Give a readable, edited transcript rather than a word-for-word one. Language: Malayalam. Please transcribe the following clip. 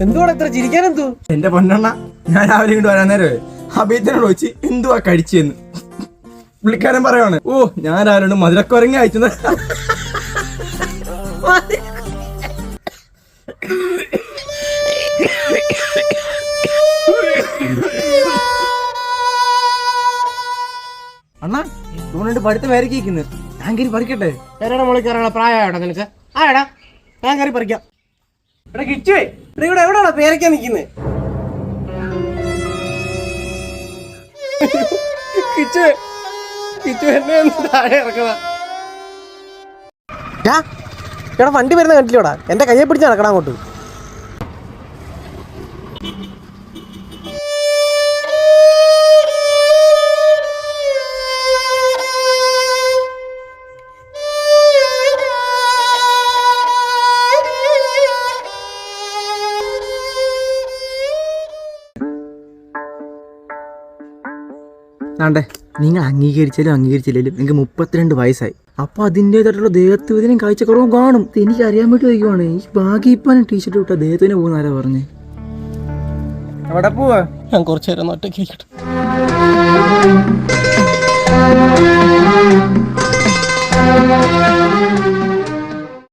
എന്തുവാണ് ഇത്ര ചിരിക്കാൻ? എന്തു എന്റെ പൊന്നെണ്ണ, ഞാൻ രാവിലെ ഇങ്ങോട്ട് വരാൻ നേരമേ അഭിയത്തിനോട് ചോദിച്ച് എന്തുവാ കഴിച്ചെന്ന്. പുള്ളിക്കാരൻ പറയാണ്, ഓ ഞാൻ രാവിലെ മധുരക്കുരങ്ങ അയച്ചത്. അണ്ണാ ഇതുകൊണ്ട് പഠിത്തം വേരക്കിരിക്കുന്നു. ഞാൻ കയറി പറിക്കട്ടെ? എടാ മോളിൽ കയറാനുള്ള പ്രായമാടാ നിനക്ക്? ആടാ ഞാൻ കയറി പറിക്കാം. എടാ കിച്ചുവേ, ഇവിടെ എവിടെയാണോ പേരയ്ക്കാൻ നിൽക്കുന്നത്? കിച്ചുവേ, കിച്ചു എന്നെ ഒന്ന് താഴെ ഇറക്കണ. എടാ വണ്ടി വരുന്ന കണ്ടില്ലോടാ, എന്റെ കയ്യെ പിടിച്ച് നടക്കണം അങ്ങോട്ട്. ആണ്ടേ, നിങ്ങൾ അംഗീകരിച്ചില്ലെങ്കിലും എനിക്ക് 32 വയസ്സായി. അപ്പൊ അതിൻ്റെതായിട്ടുള്ള ദേഹത്വത്തിനും കാഴ്ചക്കുറവും കാണും. എനിക്ക് അറിയാൻ വേണ്ടി വയ്ക്കുവാണ്. ഈ ഭാഗ്യപ്പാനും ടീഷർട്ട് വിട്ട ദേഹത്തിന് പോകുന്ന ആരാ പറഞ്ഞേ? എവിടെ പോവാ? ഞാൻ കുറച്ചു നേരം ഒറ്റയ്ക്ക് ഇരിക്കട്ടെ.